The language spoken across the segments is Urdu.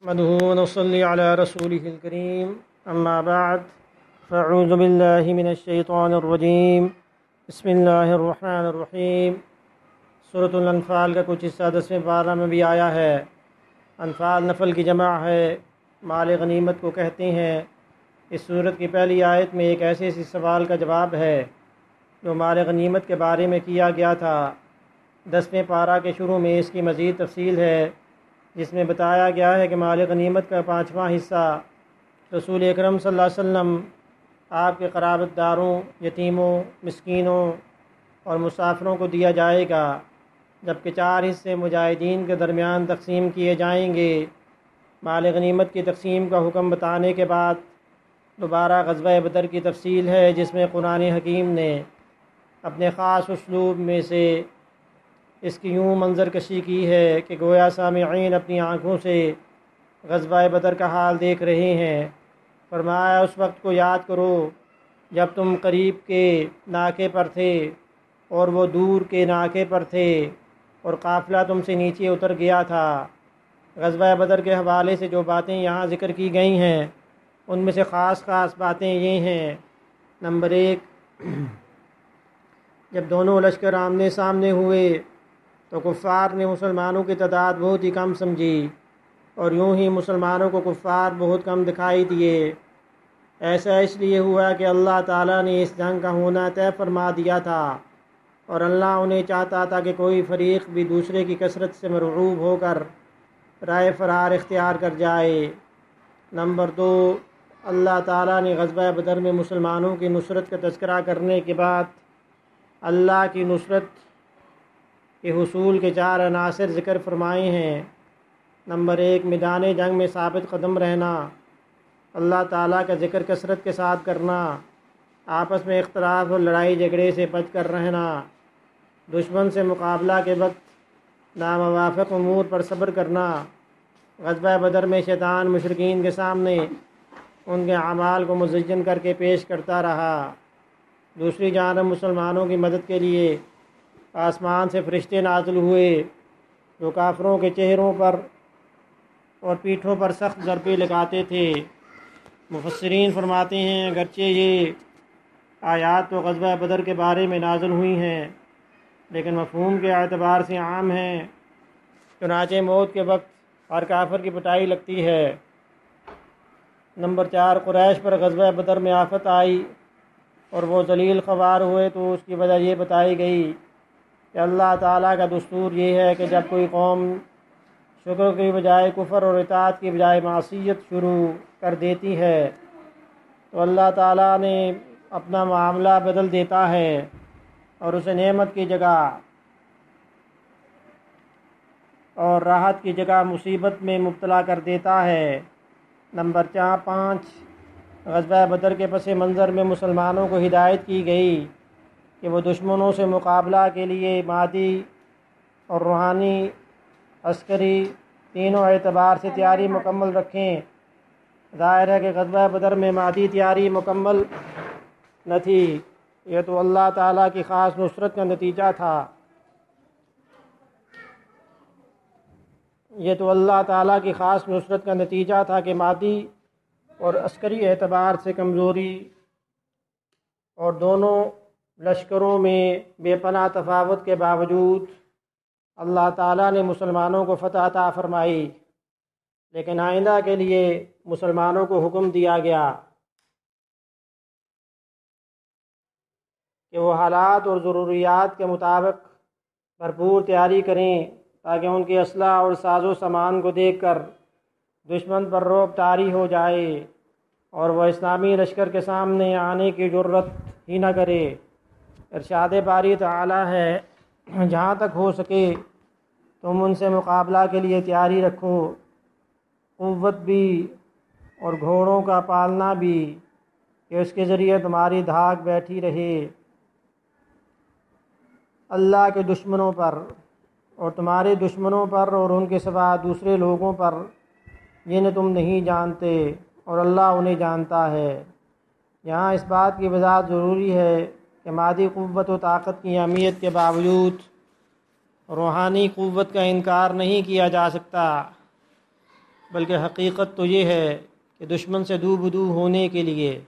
نحمده ونصلي على رسوله الكريم أما بعد فأعوذ بالله من الشيطان الرجيم بسم اللہ الرحمن الرحیم۔ سورۃ الانفال کا کچھ حصہ 10ویں پارہ میں بھی آیا ہے۔ انفال نفل کی جمع ہے، مال غنیمت کو کہتے ہیں۔ اس سورت کی پہلی آیت میں ایک ایسے سوال کا جواب ہے جو مال غنیمت کے بارے میں کیا گیا تھا۔ 10ویں پارہ کے شروع میں اس کی مزید تفصیل ہے، جس میں بتایا گیا ہے کہ مال غنیمت کا 5واں حصہ رسول اکرم صلی اللہ علیہ وسلم آپ کے قرابت داروں، یتیموں، مسکینوں اور مسافروں کو دیا جائے گا، جبکہ 4 حصے مجاہدین کے درمیان تقسیم کیے جائیں گے۔ مال غنیمت کی تقسیم کا حکم بتانے کے بعد دوبارہ غزوہ بدر کی تفصیل ہے، جس میں قرآن حکیم نے اپنے خاص اسلوب میں سے اس کی یوں منظر کشی کی ہے کہ گویا سامعین اپنی آنکھوں سے غزوہ بدر کا حال دیکھ رہے ہیں۔ فرمایا اس وقت کو یاد کرو جب تم قریب کے ناکے پر تھے اور وہ دور کے ناکے پر تھے اور قافلہ تم سے نیچے اتر گیا تھا۔ غزوہ بدر کے حوالے سے جو باتیں یہاں ذکر کی گئی ہیں ان میں سے خاص باتیں یہ ہیں۔ نمبر 1، جب دونوں لشکر آمنے سامنے ہوئے تو کفار نے مسلمانوں کی تعداد بہت ہی کم سمجھی اور یوں ہی مسلمانوں کو کفار بہت کم دکھائی دیے۔ ایسا اس لیے ہوا کہ اللہ تعالیٰ نے اس جنگ کا ہونا طے فرما دیا تھا اور اللہ انہیں چاہتا تھا کہ کوئی فریق بھی دوسرے کی کثرت سے مرعوب ہو کر رائے فرار اختیار کر جائے۔ نمبر 2، اللہ تعالیٰ نے غزوہ بدر میں مسلمانوں کی نصرت کا تذکرہ کرنے کے بعد اللہ کی نصرت کے حصول کے 4 عناصر ذکر فرمائے ہیں۔ نمبر 1، میدان جنگ میں ثابت قدم رہنا، اللہ تعالیٰ کا ذکر کثرت کے ساتھ کرنا، آپس میں اختلاف اور لڑائی جھگڑے سے بچ کر رہنا، دشمن سے مقابلہ کے وقت ناموافق امور پر صبر کرنا۔ غزوہ بدر میں شیطان مشرکین کے سامنے ان کے اعمال کو مزین کر کے پیش کرتا رہا۔ دوسری جانب مسلمانوں کی مدد کے لیے آسمان سے فرشتے نازل ہوئے جو کافروں کے چہروں پر اور پیٹھوں پر سخت ضربے لگاتے تھے۔ مفسرین فرماتے ہیں اگرچہ یہ آیات تو غزوہ بدر کے بارے میں نازل ہوئی ہیں لیکن مفہوم کے اعتبار سے عام ہیں، چنانچہ موت کے وقت ہر کافر کی پٹائی لگتی ہے۔ نمبر 4، قریش پر غزوہ بدر میں آفت آئی اور وہ ذلیل خوار ہوئے تو اس کی وجہ یہ بتائی گئی کہ اللہ تعالیٰ کا دستور یہ ہے کہ جب کوئی قوم شکر کی بجائے کفر اور اطاعت کی بجائے معصیت شروع کر دیتی ہے تو اللہ تعالیٰ نے اپنا معاملہ بدل دیتا ہے اور اسے نعمت کی جگہ اور راحت کی جگہ مصیبت میں مبتلا کر دیتا ہے۔ نمبر 5، غزوہ بدر کے پس منظر میں مسلمانوں کو ہدایت کی گئی کہ وہ دشمنوں سے مقابلہ کے لیے مادی اور روحانی، عسکری تینوں اعتبار سے تیاری مکمل رکھیں۔ ظاہر ہے کہ غزوہ بدر میں مادی تیاری مکمل نہ تھی، یہ تو اللہ تعالیٰ کی خاص نصرت کا نتیجہ تھا۔ کہ مادی اور عسکری اعتبار سے کمزوری اور دونوں لشکروں میں بے پناہ تفاوت کے باوجود اللہ تعالیٰ نے مسلمانوں کو فتح عطا فرمائی، لیکن آئندہ کے لیے مسلمانوں کو حکم دیا گیا کہ وہ حالات اور ضروریات کے مطابق بھرپور تیاری کریں تاکہ ان کی اسلحہ اور ساز و سامان کو دیکھ کر دشمن پر رعب طاری ہو جائے اور وہ اسلامی لشکر کے سامنے آنے کی جرت ہی نہ کرے۔ ارشاد باری تعالیٰ ہے جہاں تک ہو سکے تم ان سے مقابلہ کے لیے تیاری رکھو، قوت بھی اور گھوڑوں کا پالنا بھی کہ اس کے ذریعے تمہاری دھاک بیٹھی رہے۔ اللہ کے دشمنوں پر اور تمہارے دشمنوں پر اور ان کے سوا دوسرے لوگوں پر جنہیں تم نہیں جانتے اور اللہ انہیں جانتا ہے۔ یہاں اس بات کی وضاحت ضروری ہے کہ مادی قوت و طاقت کی اہمیت کے باوجود روحانی قوت کا انکار نہیں کیا جا سکتا۔ بلکہ حقیقت تو یہ ہے کہ دشمن سے دو بدو ہونے کے لیے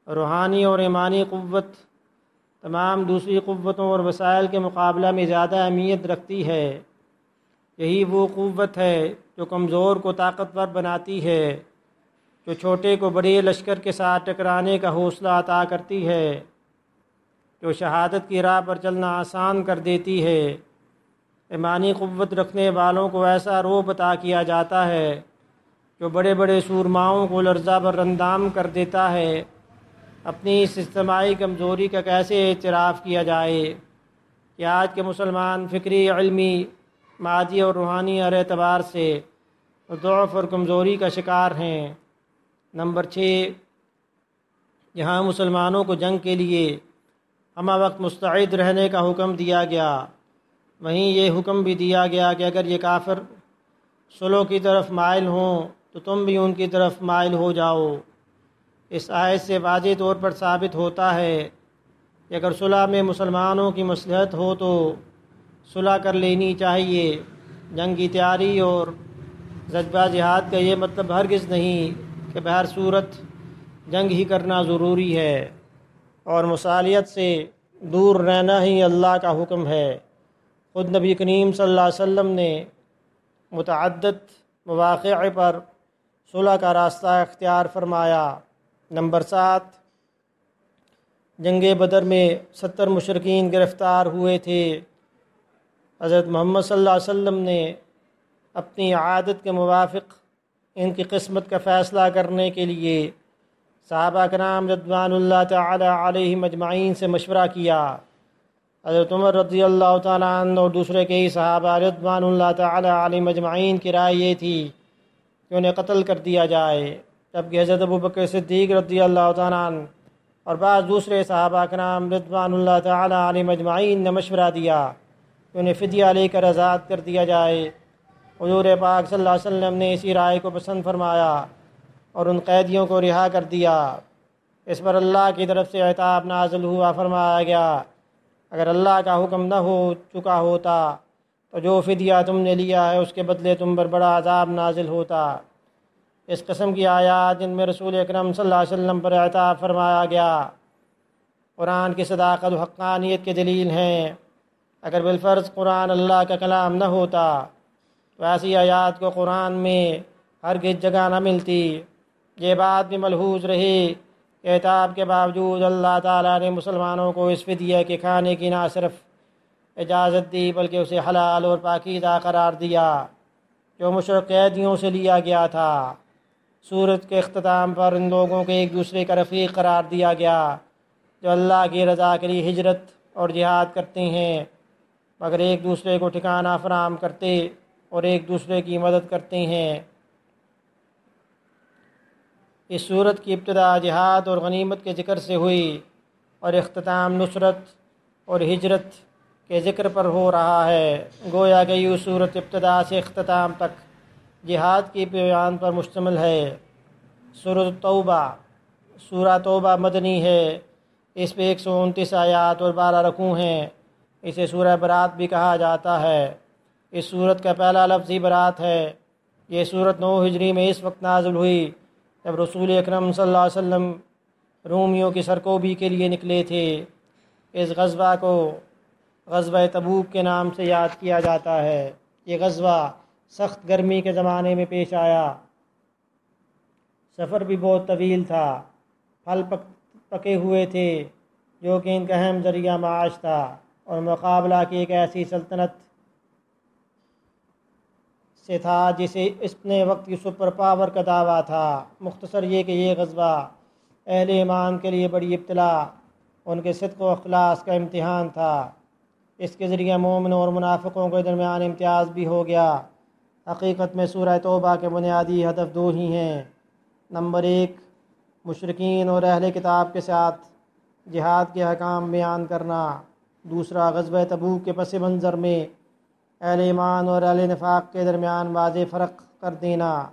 روحانی اور ایمانی قوت تمام دوسری قوتوں اور وسائل کے مقابلہ میں زیادہ اہمیت رکھتی ہے۔ یہی وہ قوت ہے جو کمزور کو طاقتور بناتی ہے، جو چھوٹے کو بڑے لشکر کے ساتھ ٹکرانے کا حوصلہ عطا کرتی ہے، جو شہادت کی راہ پر چلنا آسان کر دیتی ہے۔ ایمانی قوت رکھنے والوں کو ایسا رعب عطا کیا جاتا ہے جو بڑے بڑے سورماؤں کو لرزہ بر اندام کر دیتا ہے۔ اپنی اس اجتماعی کمزوری کا کیسے اعتراف کیا جائے کہ آج کے مسلمان فکری، علمی، مادی اور روحانی ہر اعتبار سے ضعف اور کمزوری کا شکار ہیں۔ نمبر 6، جہاں مسلمانوں کو جنگ کے لیے ہمہ وقت مستعد رہنے کا حکم دیا گیا، وہیں یہ حکم بھی دیا گیا کہ اگر یہ کافر صلح کی طرف مائل ہوں تو تم بھی ان کی طرف مائل ہو جاؤ۔ اس آیت سے واضح طور پر ثابت ہوتا ہے کہ اگر صلح میں مسلمانوں کی مصلحت ہو تو صلح کر لینی چاہیے۔ جنگ کی تیاری اور جذبہ جہاد کا یہ مطلب ہرگز نہیں کہ بہر صورت جنگ ہی کرنا ضروری ہے اور مصالحت سے دور رہنا ہی اللہ کا حکم ہے۔ خود نبی کریم صلی اللہ علیہ وسلم نے متعدد مواقع پر صلح کا راستہ اختیار فرمایا۔ نمبر 7، جنگ بدر میں 70 مشرکین گرفتار ہوئے تھے۔ حضرت محمد صلی اللہ علیہ وسلم نے اپنی عادت کے موافق ان کی قسمت کا فیصلہ کرنے کے لیے صحابہ کرام رضوان اللہ تعالی علیہم اجمعین سے مشورہ کیا۔ حضرت عمر رضی اللہ تعالیٰ عنہ اور دوسرے کئی صحابہ رضوان اللہ تعالی علیہم اجمعین کی رائے یہ تھی کہ انہیں قتل کر دیا جائے، جبکہ حضرت ابوبکر صدیق رضی اللہ تعالیٰ عنہ اور بعض دوسرے صحابہ کرام رضوان اللہ تعالی علیہم اجمعین نے مشورہ دیا کہ انہیں فدیہ لے کر آزاد کر دیا جائے۔ حضور پاک صلی اللہ علیہ وسلم نے اسی رائے کو پسند فرمایا اور ان قیدیوں کو رہا کر دیا۔ اس پر اللہ کی طرف سے عتاب نازل ہوا، فرمایا گیا اگر اللہ کا حکم نہ ہو چکا ہوتا تو جو فدیہ تم نے لیا ہے اس کے بدلے تم پر بڑا عذاب نازل ہوتا۔ اس قسم کی آیات جن میں رسول اکرم صلی اللہ علیہ وسلم پر عتاب فرمایا گیا قرآن کی صداقت و حقانیت کے دلیل ہیں۔ اگر بالفرض قرآن اللہ کا کلام نہ ہوتا تو ایسی آیات کو قرآن میں ہرگز جگہ نہ ملتی۔ یہ بات بھی ملحوظ رہی کہ عتاب کے باوجود اللہ تعالیٰ نے مسلمانوں کو اس فدیہ کے کھانے کی نہ صرف اجازت دی بلکہ اسے حلال اور پاکیزہ قرار دیا جو مشرک قیدیوں سے لیا گیا تھا۔ سورت کے اختتام پر ان لوگوں کو ایک دوسرے کا رفیق قرار دیا گیا جو اللہ کی رضا کے لیے ہجرت اور جہاد کرتے ہیں، مگر ایک دوسرے کو ٹھکانہ فراہم کرتے اور ایک دوسرے کی مدد کرتے ہیں۔ اس صورت کی ابتدا جہاد اور غنیمت کے ذکر سے ہوئی اور اختتام نصرت اور ہجرت کے ذکر پر ہو رہا ہے۔ گویا کہ یہ صورت ابتدا سے اختتام تک جہاد کی بیان پر مشتمل ہے۔ سورہ توبہ مدنی ہے۔ اس پہ 129 آیات اور 12 رکوع ہیں۔ اسے سورہ برات بھی کہا جاتا ہے۔ اس سورت کا پہلا لفظ ہی برات ہے۔ یہ سورت 9 ہجری میں اس وقت نازل ہوئی جب رسول اکرم صلی اللہ علیہ وسلم رومیوں کی سرکوبی کے لیے نکلے تھے۔ اس غزوہ کو غزوہ تبوک کے نام سے یاد کیا جاتا ہے۔ یہ غزوہ سخت گرمی کے زمانے میں پیش آیا۔ سفر بھی بہت طویل تھا۔ پھل پکے ہوئے تھے جو کہ ان کا اہم ذریعہ معاش تھا، اور مقابلہ کی ایک ایسی سلطنت سے تھا جسے اپنے وقت کی سپر پاور کا دعویٰ تھا۔ مختصر یہ کہ یہ غزوہ اہل ایمان کے لیے بڑی ابتلا، ان کے صدق و اخلاص کا امتحان تھا۔ اس کے ذریعے مومنوں اور منافقوں کے درمیان امتیاز بھی ہو گیا۔ حقیقت میں سورہ توبہ کے بنیادی ہدف دو ہی ہیں۔ نمبر 1، مشرکین اور اہل کتاب کے ساتھ جہاد کے احکام بیان کرنا۔ دوسرا، غزوہ تبوک کے پس منظر میں اہل ایمان اور اہل نفاق کے درمیان واضح فرق کر دینا۔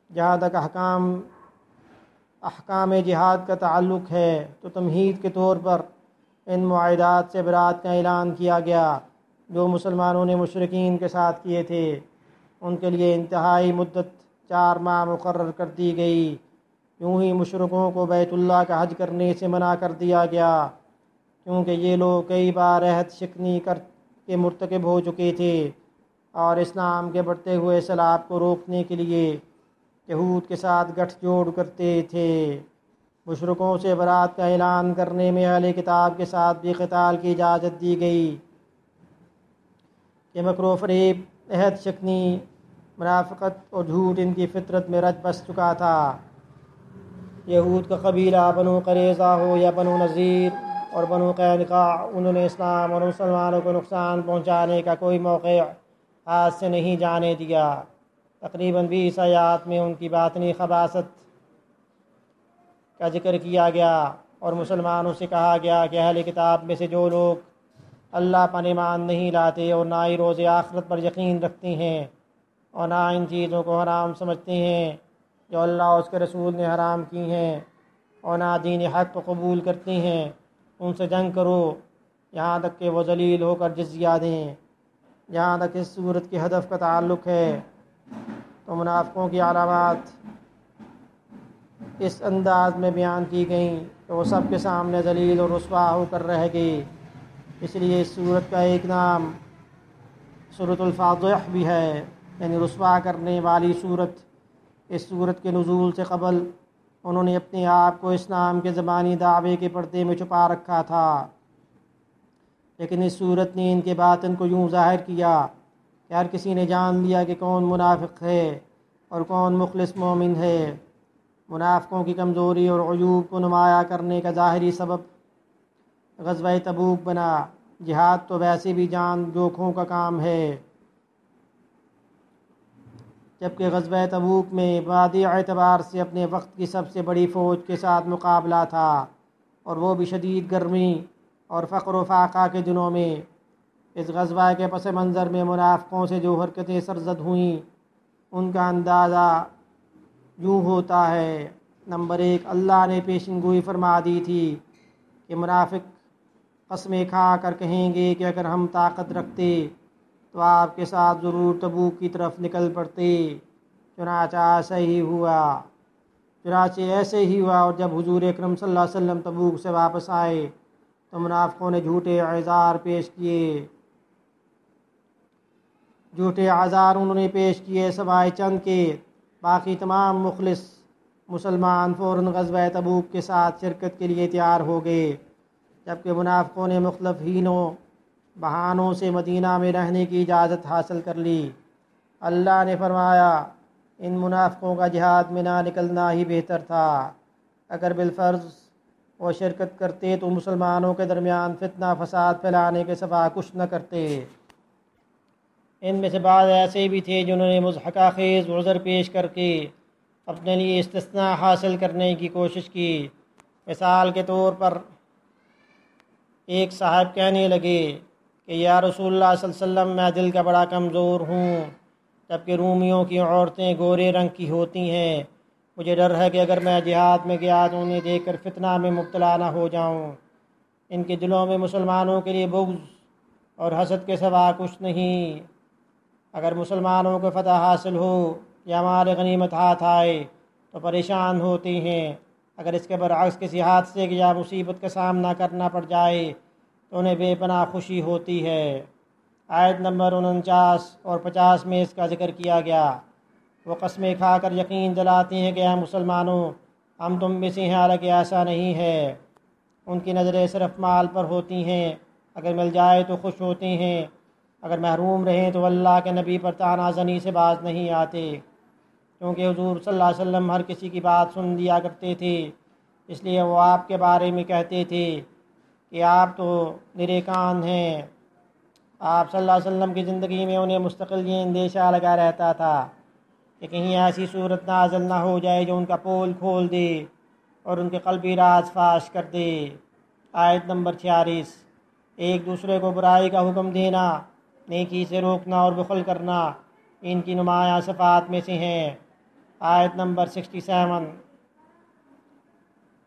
جہاں تک احکام جہاد کا تعلق ہے تو تمہید کے طور پر ان معاہدات سے برات کا اعلان کیا گیا جو مسلمانوں نے مشرکین کے ساتھ کیے تھے۔ ان کے لیے انتہائی مدت 4 ماہ مقرر کر دی گئی۔ یوں ہی مشرکوں کو بیت اللہ کا حج کرنے سے منع کر دیا گیا، کیونکہ یہ لوگ کئی بار عہد شکنی کر کے مرتکب ہو چکے تھے اور اسلام کے بڑھتے ہوئے سیلاب کو روکنے کے لیے یہود کے ساتھ گٹھ جوڑ کرتے تھے۔ مشرکوں سے برات کا اعلان کرنے میں اہل کتاب کے ساتھ بھی قتال کی اجازت دی گئی کہ مکر و فریب، عہد شکنی، منافقت اور جھوٹ ان کی فطرت میں رچ بس چکا تھا۔ یہود کا قبیلہ بنو قریظہ ہو یا بنو نذیر اور بنو قینقاع، انہوں نے اسلام اور مسلمانوں کو نقصان پہنچانے کا کوئی موقع ہاتھ سے نہیں جانے دیا۔ تقریباً 20 آیات میں ان کی باطنی خباثت کا ذکر کیا گیا اور مسلمانوں سے کہا گیا کہ اہل کتاب میں سے جو لوگ اللہ پر ایمان نہیں لاتے اور نہ ہی روز آخرت پر یقین رکھتے ہیں اور نہ ان چیزوں کو حرام سمجھتے ہیں جو اللہ اور اس کے رسول نے حرام کی ہیں اور نہ دین حق کو قبول کرتے ہیں، ان سے جنگ کرو یہاں تک کہ وہ ذلیل ہو کر جزیہ دیں۔ جہاں تک اس صورت کے ہدف کا تعلق ہے تو منافقوں کی علامات اس انداز میں بیان کی گئیں کہ وہ سب کے سامنے ذلیل اور رسوا ہو کر رہ گئی۔ اس لیے اس صورت کا ایک نام سورۃ الفاضح بھی ہے، یعنی رسوا کرنے والی صورت۔ اس صورت کے نزول سے قبل انہوں نے اپنے آپ کو اسلام کے زبانی دعوے کے پردے میں چھپا رکھا تھا، لیکن اس صورت نے ان کے باطن کو یوں ظاہر کیا کہ ہر کسی نے جان لیا کہ کون منافق ہے اور کون مخلص مومن ہے۔ منافقوں کی کمزوری اور عیوب کو نمایاں کرنے کا ظاہری سبب غزوہ تبوک بنا۔ جہاد تو ویسے بھی جان جوکھوں کا کام ہے، جبکہ غزوہ تبوک میں مادی اعتبار سے اپنے وقت کی سب سے بڑی فوج کے ساتھ مقابلہ تھا، اور وہ بھی شدید گرمی اور فقر و فاقہ کے دنوں میں۔ اس غزوہ کے پس منظر میں منافقوں سے جو حرکتیں سرزد ہوئیں ان کا اندازہ یوں ہوتا ہے۔ نمبر 1، اللہ نے پیشن گوئی فرما دی تھی کہ منافق قسمیں کھا کر کہیں گے کہ اگر ہم طاقت رکھتے تو آپ کے ساتھ ضرور تبوک کی طرف نکل پڑتے۔ چنانچہ ایسے ہی ہوا اور جب حضور اکرم صلی اللہ علیہ وسلم تبوک سے واپس آئے تو منافقوں نے جھوٹے اعذار پیش کیے۔ انہوں نے پیش کیے سوائے چند کے باقی تمام مخلص مسلمان فوراً غزوہ تبوک کے ساتھ شرکت کے لیے تیار ہو گئے، جبکہ منافقوں نے مختلف ہینوں بہانوں سے مدینہ میں رہنے کی اجازت حاصل کر لی۔ اللہ نے فرمایا ان منافقوں کا جہاد میں نہ نکلنا ہی بہتر تھا، اگر بالفرض وہ شرکت کرتے تو مسلمانوں کے درمیان فتنہ فساد پھیلانے کے سوا کچھ نہ کرتے۔ ان میں سے بعض ایسے بھی تھے جنہوں نے مضحکہ خیز عذر پیش کر کے اپنے لیے استثناء حاصل کرنے کی کوشش کی۔ مثال کے طور پر ایک صاحب کہنے لگے کہ یا رسول اللہ صلی اللہ علیہ وسلم، میں دل کا بڑا کمزور ہوں، جبکہ رومیوں کی عورتیں گورے رنگ کی ہوتی ہیں، مجھے ڈر ہے کہ اگر میں جہاد میں گیا تو انہیں دیکھ کر فتنہ میں مبتلا نہ ہو جاؤں۔ ان کے دلوں میں مسلمانوں کے لیے بغض اور حسد کے سوا کچھ نہیں۔ اگر مسلمانوں کو فتح حاصل ہو یا ہمارے غنیمت ہاتھ آئے تو پریشان ہوتے ہیں، اگر اس کے برعکس کسی حادثے کی یا مصیبت کا سامنا کرنا پڑ جائے تو انہیں بے پناہ خوشی ہوتی ہے۔ آیت نمبر 49 اور 50 میں اس کا ذکر کیا گیا۔ وہ قسمیں کھا کر یقین دلاتے ہیں کہ اے مسلمانوں، ہم تم میں سے ہیں، حالانکہ ایسا نہیں ہے۔ ان کی نظریں صرف مال پر ہوتی ہیں، اگر مل جائے تو خوش ہوتے ہیں، اگر محروم رہیں تو اللہ کے نبی پر طعنہ زنی سے باز نہیں آتے، کیونکہ حضور صلی اللہ علیہ وسلم ہر کسی کی بات سن لیا کرتے تھے، اس لیے وہ آپ کے بارے میں کہتے تھے کہ آپ تو نرے کان ہیں۔ آپ صلی اللہ علیہ وسلم کی زندگی میں انہیں مستقل یہ اندیشہ لگا رہتا تھا کہ کہیں ایسی صورت نازل نہ ہو جائے جو ان کا پول کھول دے اور ان کے قلبی راز فاش کر دے۔ آیت نمبر 46، ایک دوسرے کو برائی کا حکم دینا، نیکی سے روکنا اور بخل کرنا ان کی نمایاں صفات میں سے ہیں۔ آیت نمبر 67،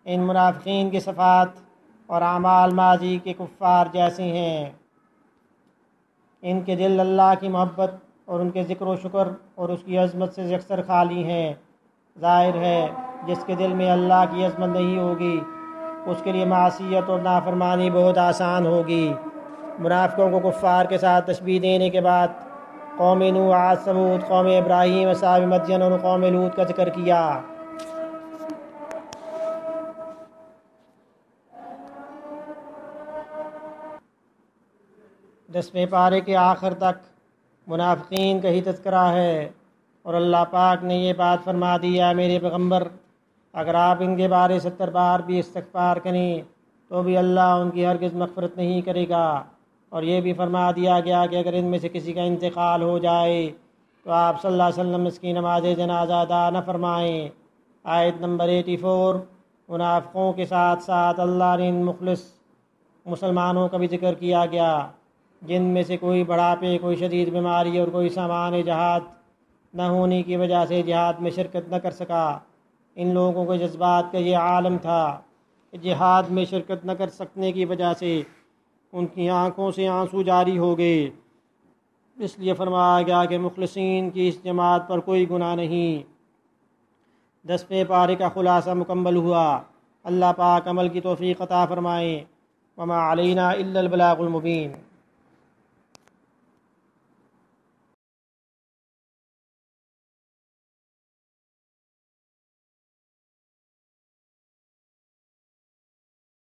ان منافقین کی صفات اور اعمال ماضی کے کفار جیسے ہیں۔ ان کے دل اللہ کی محبت اور ان کے ذکر و شکر اور اس کی عظمت سے یکسر خالی ہیں۔ ظاہر ہے جس کے دل میں اللہ کی عظمت نہیں ہوگی اس کے لیے معصیت اور نافرمانی بہت آسان ہوگی۔ منافقوں کو کفار کے ساتھ تشبیہ دینے کے بعد قوم نوح، عاد، ثمود، قوم ابراہیم، اصحاب مدین اور قوم لوط کا ذکر کیا۔ 10ویں پارے کے آخر تک منافقین کا ہی تذکرہ ہے، اور اللہ پاک نے یہ بات فرما دیا میرے پیغمبر اگر آپ ان کے بارے 70 بار بھی استغفار کریں تو بھی اللہ ان کی ہرگز مغفرت نہیں کرے گا۔ اور یہ بھی فرما دیا گیا کہ اگر ان میں سے کسی کا انتقال ہو جائے تو آپ صلی اللہ علیہ وسلم اس کی نماز جنازہ ادا نہ فرمائیں۔ آیت نمبر 84۔ منافقوں کے ساتھ ساتھ اللہ نے ان مخلص مسلمانوں کا بھی ذکر کیا گیا جن میں سے کوئی بڑھاپے، کوئی شدید بیماری اور کوئی سامان جہاد نہ ہونے کی وجہ سے جہاد میں شرکت نہ کر سکا۔ ان لوگوں کے جذبات کا یہ عالم تھا کہ جہاد میں شرکت نہ کر سکنے کی وجہ سے ان کی آنکھوں سے آنسو جاری ہو گئے، اس لیے فرمایا گیا کہ مخلصین کی اس جماعت پر کوئی گناہ نہیں۔ 10ویں پارے کا خلاصہ مکمل ہوا۔ اللہ پاک عمل کی توفیق عطا فرمائیں۔ وما علینا الا البلاغ المبین۔